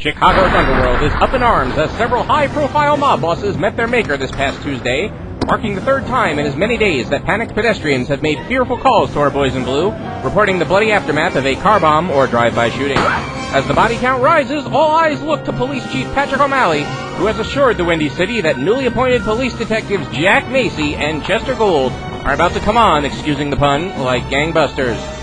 Chicago's underworld is up in arms as several high-profile mob bosses met their maker this past Tuesday, marking the third time in as many days that panicked pedestrians have made fearful calls to our boys in blue, reporting the bloody aftermath of a car bomb or drive-by shooting. As the body count rises, all eyes look to Police Chief Patrick O'Malley, who has assured the Windy City that newly appointed police detectives Jack Macy and Chester Gould are about to come on, excusing the pun, like gangbusters.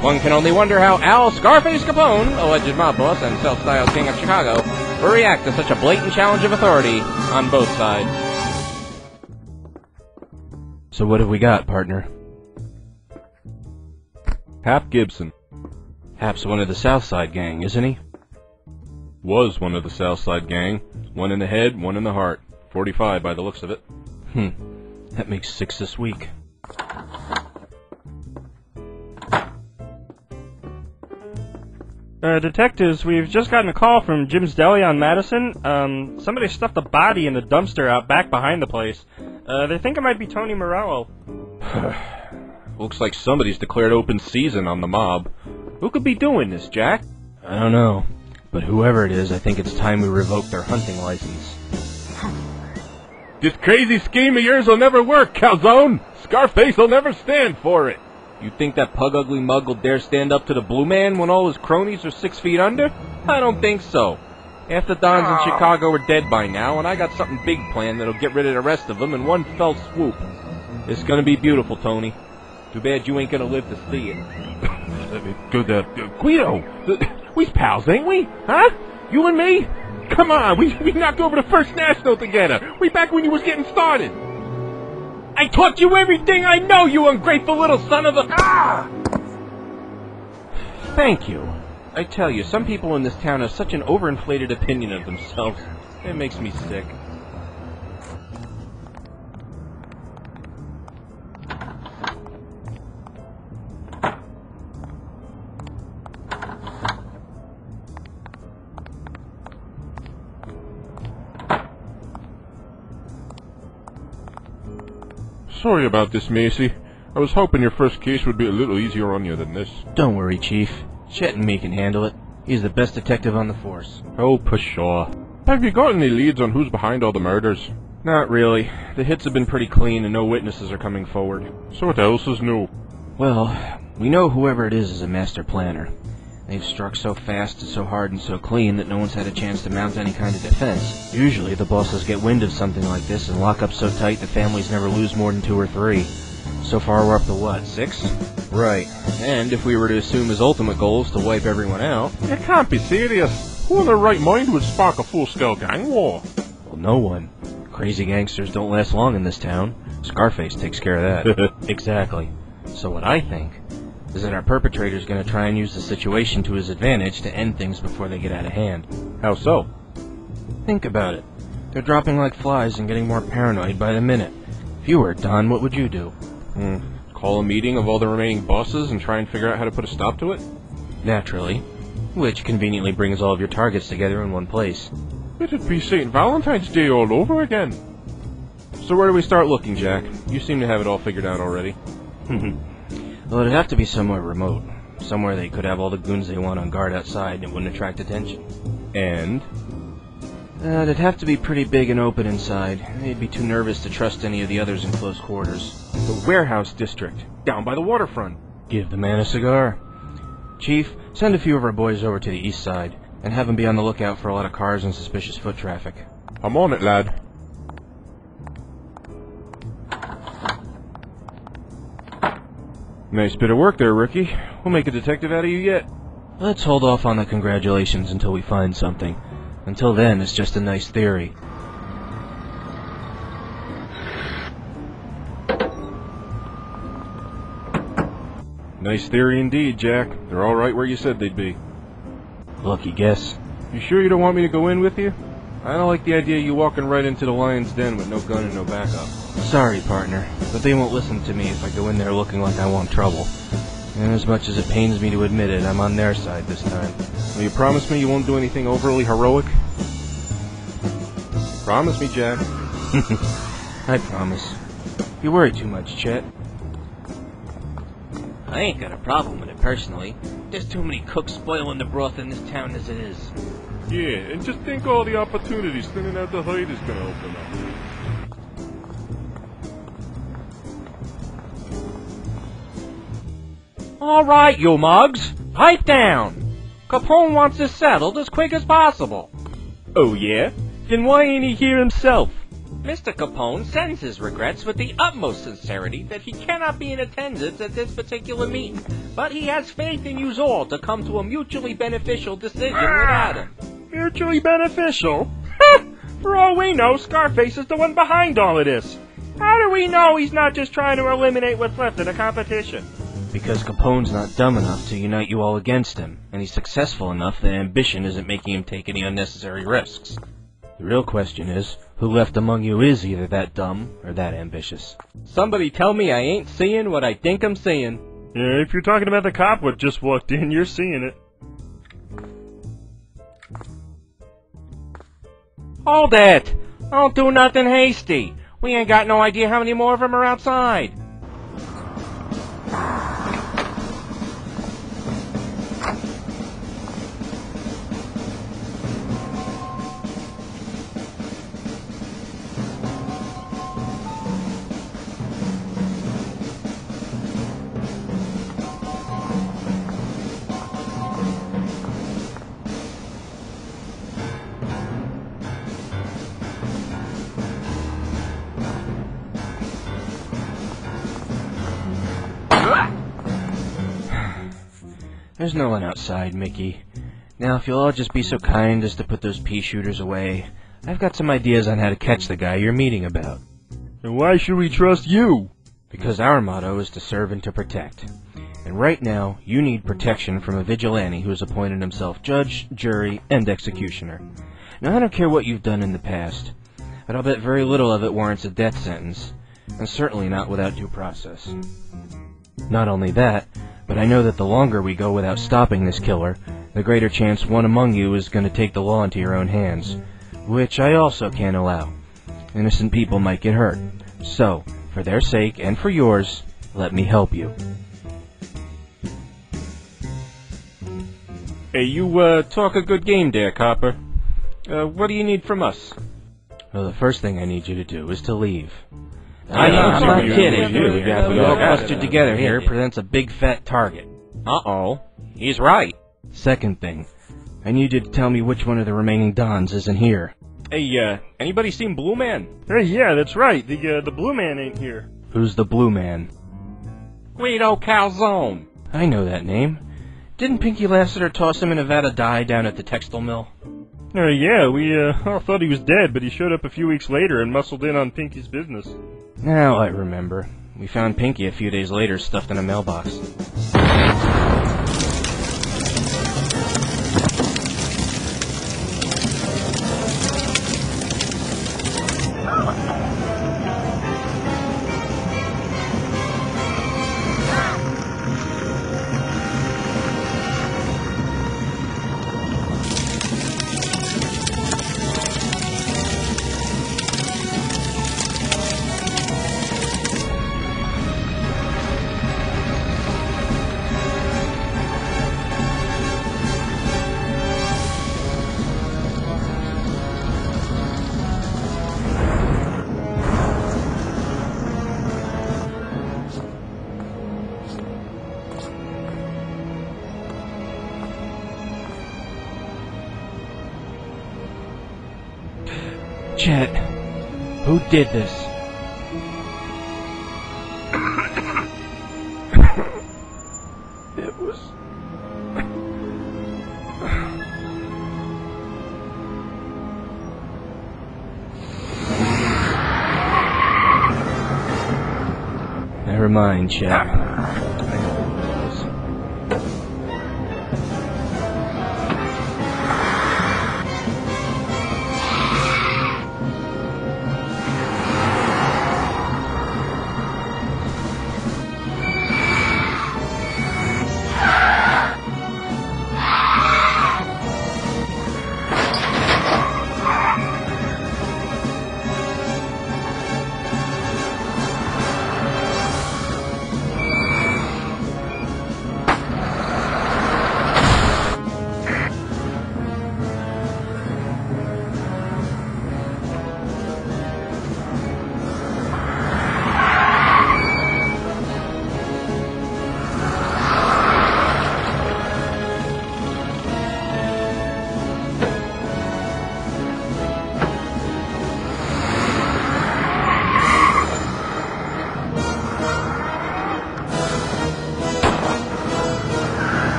One can only wonder how Al Scarface Capone, alleged mob boss and self-styled king of Chicago, will react to such a blatant challenge of authority on both sides. So what have we got, partner? Hap Gibson. Hap's one of the Southside gang, isn't he? Was one of the Southside gang. One in the head, one in the heart. 45 by the looks of it. That makes 6 this week. Detectives, we've just gotten a call from Jim's Deli on Madison. Somebody stuffed a body in the dumpster out back behind the place. They think it might be Tony Morello. Looks like somebody's declared open season on the mob. Who could be doing this, Jack? I don't know, but whoever it is, I think it's time we revoke their hunting license. This crazy scheme of yours will never work, Calzone! Scarface will never stand for it! You think that pug-ugly mug will dare stand up to the Blue Man when all his cronies are 6 feet under? I don't think so. Half the Dons in Chicago are dead by now, and I got something big planned that'll get rid of the rest of them in one fell swoop. It's gonna be beautiful, Tony. Too bad you ain't gonna live to see it. Guido! We's pals, ain't we? Huh? You and me? Come on, we knocked over the First National together. We back when you was getting started. I taught you everything I know, you ungrateful little son of a... Thank you. I tell you, some people in this town have such an overinflated opinion of themselves. It makes me sick. Sorry about this, Macy. I was hoping your first case would be a little easier on you than this. Don't worry, Chief. Chet and me can handle it. He's the best detective on the force. Oh, pshaw. Have you got any leads on who's behind all the murders? Not really. The hits have been pretty clean and no witnesses are coming forward. So what else is new? Well, we know whoever it is a master planner. They've struck so fast and so hard and so clean that no one's had a chance to mount any kind of defense. Usually the bosses get wind of something like this and lock up so tight the families never lose more than 2 or 3. So far we're up to what, 6? Right. And if we were to assume his ultimate goal is to wipe everyone out... You can't be serious. Who in their right mind would spark a full-scale gang war? Well, no one. Crazy gangsters don't last long in this town. Scarface takes care of that. Exactly. So what I think is that our perpetrator's going to try and use the situation to his advantage to end things before they get out of hand. How so? Think about it. They're dropping like flies and getting more paranoid by the minute. If you were Don, what would you do? Call a meeting of all the remaining bosses and try and figure out how to put a stop to it? Naturally. Which conveniently brings all of your targets together in one place. It'd be St. Valentine's Day all over again. So where do we start looking, Jack? You seem to have it all figured out already. Well, it'd have to be somewhere remote. Somewhere they could have all the goons they want on guard outside and it wouldn't attract attention. And? It'd have to be pretty big and open inside. They'd be too nervous to trust any of the others in close quarters. The warehouse district, down by the waterfront. Give the man a cigar. Chief, send a few of our boys over to the east side, and have them be on the lookout for a lot of cars and suspicious foot traffic. I'm on it, lad. Nice bit of work there, rookie. We'll make a detective out of you yet. Let's hold off on the congratulations until we find something. Until then, it's just a nice theory. Nice theory indeed, Jack. They're all right where you said they'd be. Lucky guess. You sure you don't want me to go in with you? I don't like the idea of you walking right into the lion's den with no gun and no backup. Sorry, partner, but they won't listen to me if I go in there looking like I want trouble. And as much as it pains me to admit it, I'm on their side this time. Will you promise me you won't do anything overly heroic? Promise me, Jack. I promise. You worry too much, Chet. I ain't got a problem with it personally. There's too many cooks spoiling the broth in this town as it is. Yeah, and just think all the opportunities thinning out the hide is gonna open up. All right, you mugs, pipe down. Capone wants this settled as quick as possible. Oh yeah? Then why ain't he here himself? Mr. Capone sends his regrets with the utmost sincerity that he cannot be in attendance at this particular meeting, but he has faith in you all to come to a mutually beneficial decision without him. Mutually beneficial? For all we know, Scarface is the one behind all of this. How do we know he's not just trying to eliminate what's left of the competition? Because Capone's not dumb enough to unite you all against him, and he's successful enough that ambition isn't making him take any unnecessary risks. The real question is, who left among you is either that dumb or that ambitious? Somebody tell me I ain't seeing what I think I'm seeing. Yeah, if you're talking about the cop what just walked in, you're seeing it. Hold it! Don't do nothing hasty. We ain't got no idea how many more of them are outside. There's no one outside, Mickey. Now, if you'll all just be so kind as to put those pea shooters away, I've got some ideas on how to catch the guy you're meeting about. And why should we trust you? Because our motto is to serve and to protect. And right now, you need protection from a vigilante who has appointed himself judge, jury, and executioner. Now, I don't care what you've done in the past, but I'll bet very little of it warrants a death sentence, and certainly not without due process. Not only that, but I know that the longer we go without stopping this killer, the greater chance one among you is going to take the law into your own hands, which I also can't allow. Innocent people might get hurt. So, for their sake and for yours, let me help you. Hey, you, talk a good game there, Copper. What do you need from us? Well, the first thing I need you to do is to leave. I'm not you. kidding. You. We all clustered together here presents a big fat target. Uh-oh. He's right. Second thing, I need you to tell me which one of the remaining Dons isn't here. Hey, anybody seen Blue Man? Hey, yeah, that's right. The blue man ain't here. Who's the blue man? Guido Calzone. I know that name. Didn't Pinky Lassiter toss him in a vat of dye down at the textile mill? Yeah, we all thought he was dead, but he showed up a few weeks later and muscled in on Pinky's business. Now I remember. We found Pinky a few days later stuffed in a mailbox. Chet, who did this? It was... Never mind, Chet.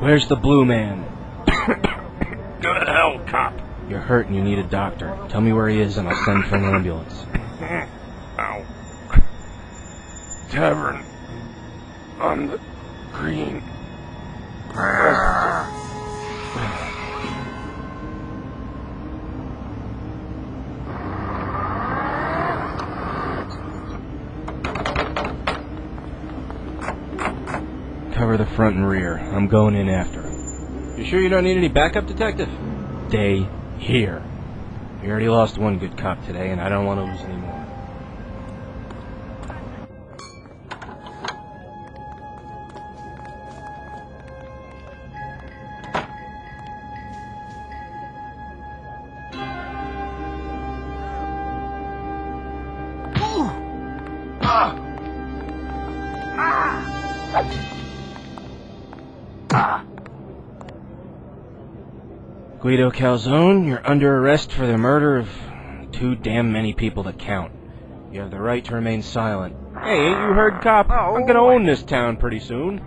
Where's the blue man? Go to hell, cop. You're hurt and you need a doctor. Tell me where he is and I'll send for an ambulance. Ow. Tavern. On the green. Cover the front and rear. I'm going in after. You sure you don't need any backup, Detective? Stay here. We already lost one good cop today, and I don't want to lose any more. Guido Calzone, you're under arrest for the murder of too damn many people to count. You have the right to remain silent. Hey, ain't you heard, cop? I'm gonna own this town pretty soon.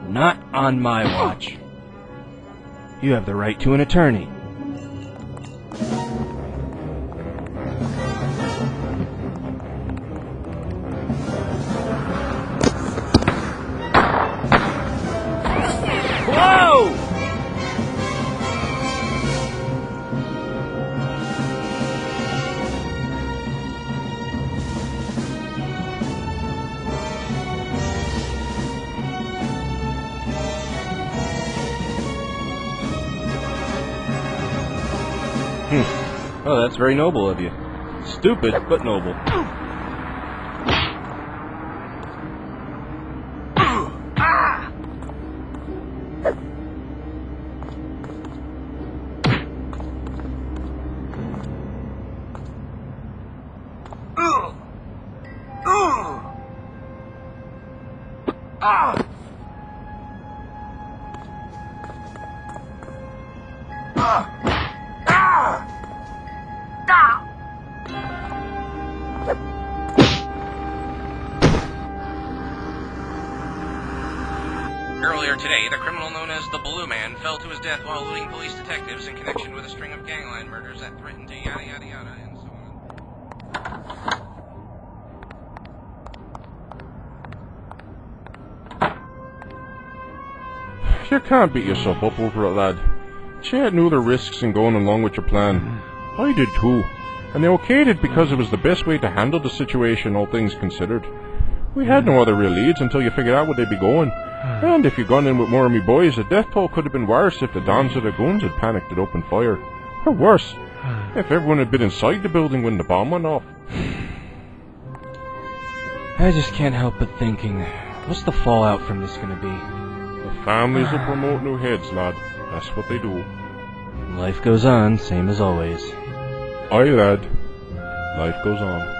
Not on my watch. You have the right to an attorney. Whoa! Oh, that's very noble of you. Stupid, but noble. Earlier today, the criminal known as the Blue Man fell to his death while eluding police detectives in connection with a string of gangland murders that threatened to yada yada yada and so on. You can't beat yourself up over it, lad. Chet knew the risks in going along with your plan. I did too. And they okayed it because it was the best way to handle the situation, all things considered. We had no other real leads until you figured out where they'd be going. And if you'd gone in with more of me boys, the death toll could have been worse if the Dons or the goons had panicked and opened fire. Or worse, if everyone had been inside the building when the bomb went off. I just can't help but thinking, what's the fallout from this gonna be? The families will promote new heads, lad. That's what they do. Life goes on, same as always. Aye, lad. Life goes on.